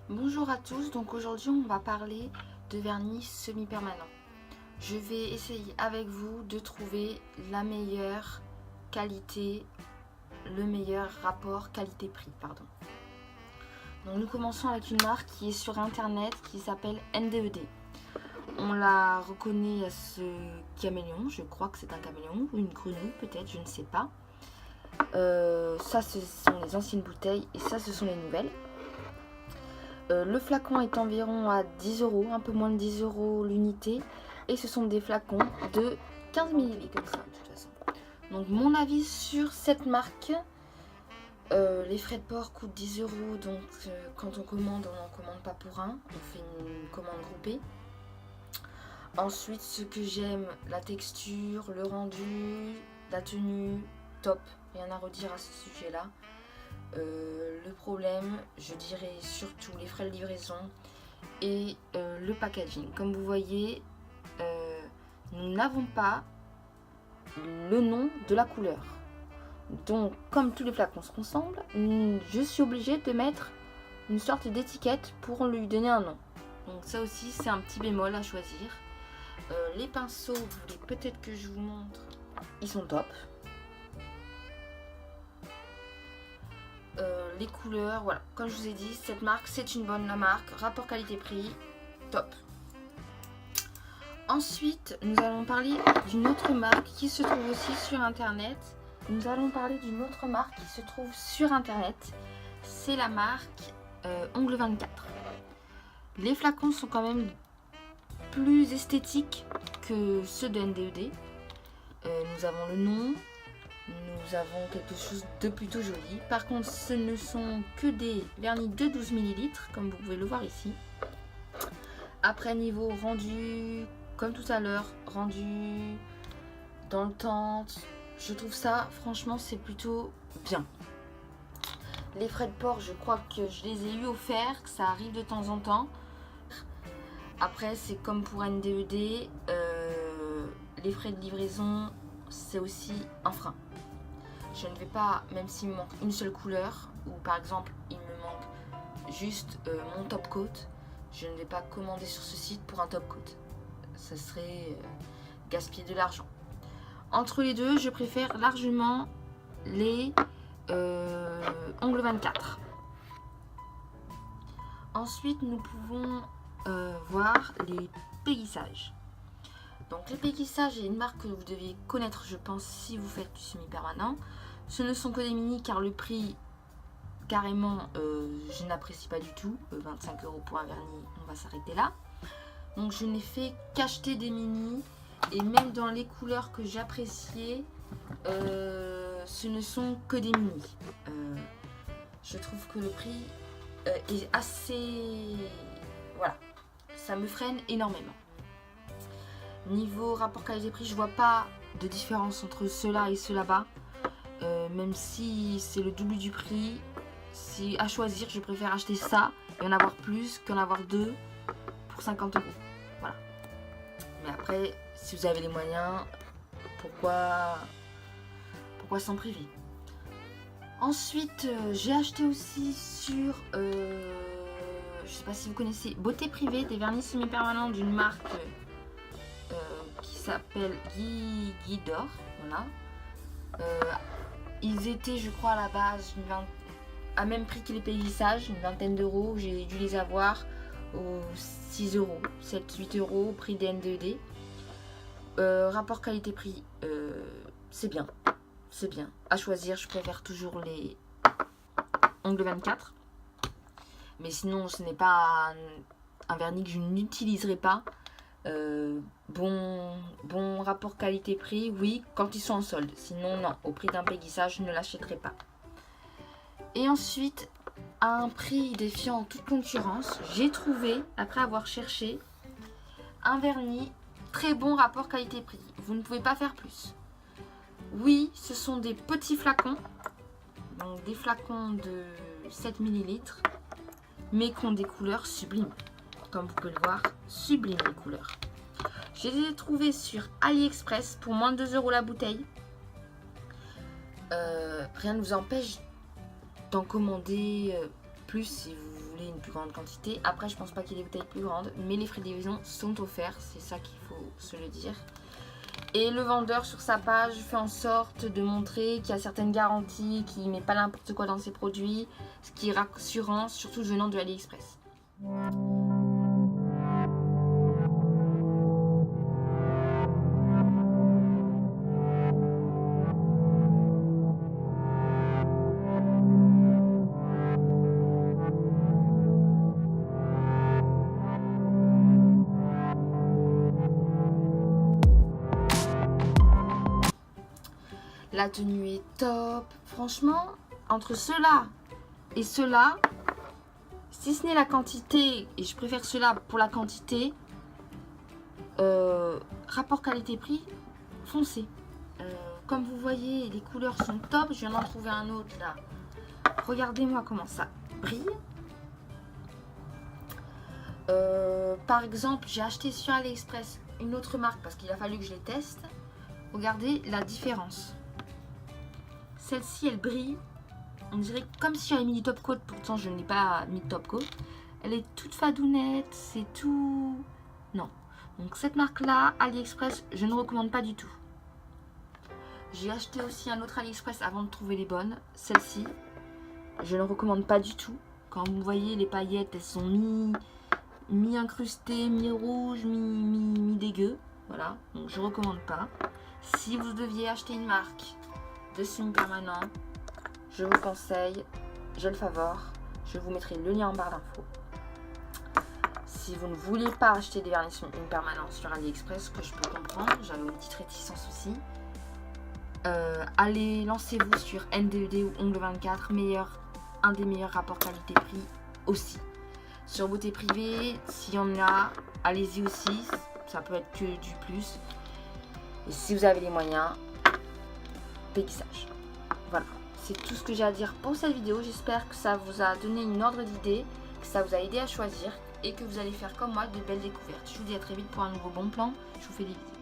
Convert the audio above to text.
Bonjour à tous, donc aujourd'hui on va parler de vernis semi-permanent. Je vais essayer avec vous de trouver la meilleure qualité, le meilleur rapport qualité-prix, pardon. Donc nous commençons avec une marque qui est sur internet qui s'appelle NDED. On la reconnaît à ce caméléon, je crois que c'est un caméléon ou une grenouille peut-être, je ne sais pas. Ça ce sont les anciennes bouteilles et ça ce sont les nouvelles. Le flacon est environ à 10 €, un peu moins de 10 € l'unité. Et ce sont des flacons de 15 ml comme ça, de toute façon. Donc mon avis sur cette marque, les frais de port coûtent 10 €. Donc quand on commande, on n'en commande pas pour un. On fait une commande groupée. Ensuite, ce que j'aime, la texture, le rendu, la tenue, top. Rien à redire à ce sujet-là. Le problème, je dirais surtout les frais de livraison et le packaging. Comme vous voyez, nous n'avons pas le nom de la couleur. Donc, comme tous les flacons se ressemblent, je suis obligée de mettre une sorte d'étiquette pour lui donner un nom. Donc ça aussi, c'est un petit bémol à choisir. Les pinceaux, vous voulez peut-être que je vous montre, ils sont top. Les couleurs, voilà, comme je vous ai dit, cette marque c'est une bonne marque, rapport qualité-prix, top. Ensuite, nous allons parler d'une autre marque qui se trouve aussi sur internet. C'est la marque Ongle 24. Les flacons sont quand même plus esthétiques que ceux de NDED. Nous avons le nom. Nous avons quelque chose de plutôt joli. Par contre, ce ne sont que des vernis de 12 ml, comme vous pouvez le voir ici. Après, niveau rendu, comme tout à l'heure, rendu dans le temps, je trouve ça, franchement, c'est plutôt bien. Les frais de port, je crois que je les ai eu offerts, que ça arrive de temps en temps. Après, c'est comme pour NDED, les frais de livraison, c'est aussi un frein. Je ne vais pas, même s'il me manque une seule couleur, ou par exemple il me manque juste mon top coat, je ne vais pas commander sur ce site pour un top coat. Ça serait gaspiller de l'argent. Entre les deux, je préfère largement les Ongle 24. Ensuite, nous pouvons voir les péguissages. Donc les péguissages est une marque que vous devez connaître, je pense, si vous faites du semi-permanent. Ce ne sont que des mini car le prix, carrément, je n'apprécie pas du tout. 25 € pour un vernis, on va s'arrêter là. Donc je n'ai fait qu'acheter des mini. Et même dans les couleurs que j'appréciais, ce ne sont que des mini. Je trouve que le prix est assez... Voilà, ça me freine énormément. Niveau rapport qualité-prix, je vois pas de différence entre ceux-là et ceux là-bas. Même si c'est le double du prix, si à choisir, je préfère acheter ça et en avoir plus qu'en avoir deux pour 50 €. Voilà. Mais après, si vous avez les moyens, pourquoi s'en priver? Ensuite, j'ai acheté aussi sur, je sais pas si vous connaissez, Beauté Privée, des vernis semi-permanents d'une marque qui s'appelle Guy d'Or. Voilà. Ils étaient, je crois, à la base à même prix que les péguissages, une vingtaine d'euros. J'ai dû les avoir aux 6 €, 7-8 € au prix des NDED. Rapport qualité-prix, c'est bien. C'est bien. À choisir, je préfère toujours les Ongle 24. Mais sinon, ce n'est pas un vernis que je n'utiliserai pas. Bon rapport qualité-prix, oui, quand ils sont en solde. Sinon, non, au prix d'un péguissage, je ne l'achèterai pas. Et ensuite, à un prix défiant toute concurrence, j'ai trouvé, après avoir cherché, un vernis très bon rapport qualité-prix. Vous ne pouvez pas faire plus. Oui, ce sont des petits flacons, donc des flacons de 7 ml, mais qui ont des couleurs sublimes. Comme vous pouvez le voir, sublimes les couleurs. Je les ai trouvés sur AliExpress pour moins de 2 € la bouteille. Rien ne vous empêche d'en commander plus si vous voulez une plus grande quantité. Après, je pense pas qu'il y ait des bouteilles plus grandes, mais les frais de livraison sont offerts, c'est ça qu'il faut se le dire. Et le vendeur sur sa page fait en sorte de montrer qu'il y a certaines garanties, qu'il ne met pas n'importe quoi dans ses produits, ce qui est rassurant, surtout venant de AliExpress. La tenue est top. Franchement, entre ceux-là et ceux-là, si ce n'est la quantité, et je préfère ceux-là pour la quantité, rapport qualité-prix, foncez. Comme vous voyez, les couleurs sont top. Je viens d'en trouver un autre là. Regardez-moi comment ça brille. Par exemple, j'ai acheté sur AliExpress une autre marque parce qu'il a fallu que je les teste. Regardez la différence. Celle-ci, elle brille. On dirait comme si j'avais mis du top coat. Pourtant, je n'ai pas mis de top coat. Elle est toute fadounette. C'est tout... Non. Donc, cette marque-là, AliExpress, je ne recommande pas du tout. J'ai acheté aussi un autre AliExpress avant de trouver les bonnes. Celle-ci, je ne recommande pas du tout. Quand vous voyez, les paillettes, elles sont mi-incrustées, mi-rouges, mi-dégueu. Voilà. Donc, je ne recommande pas. Si vous deviez acheter une marque de semi-permanent, je vous conseille Gel Favor. Je vous mettrai le lien en barre d'infos. Si vous ne voulez pas acheter des vernis semi-permanents sur AliExpress, que je peux comprendre, j'avais une petite réticence aussi, allez, lancez-vous sur NDED ou Ongle 24, un des meilleurs rapports qualité-prix aussi. Sur beauté privée, s'il y en a, allez-y aussi, ça peut être que du plus. Et si vous avez les moyens, déguisage. Voilà, c'est tout ce que j'ai à dire pour cette vidéo. J'espère que ça vous a donné une ordre d'idée, que ça vous a aidé à choisir et que vous allez faire comme moi de belles découvertes. Je vous dis à très vite pour un nouveau bon plan. Je vous fais des bisous.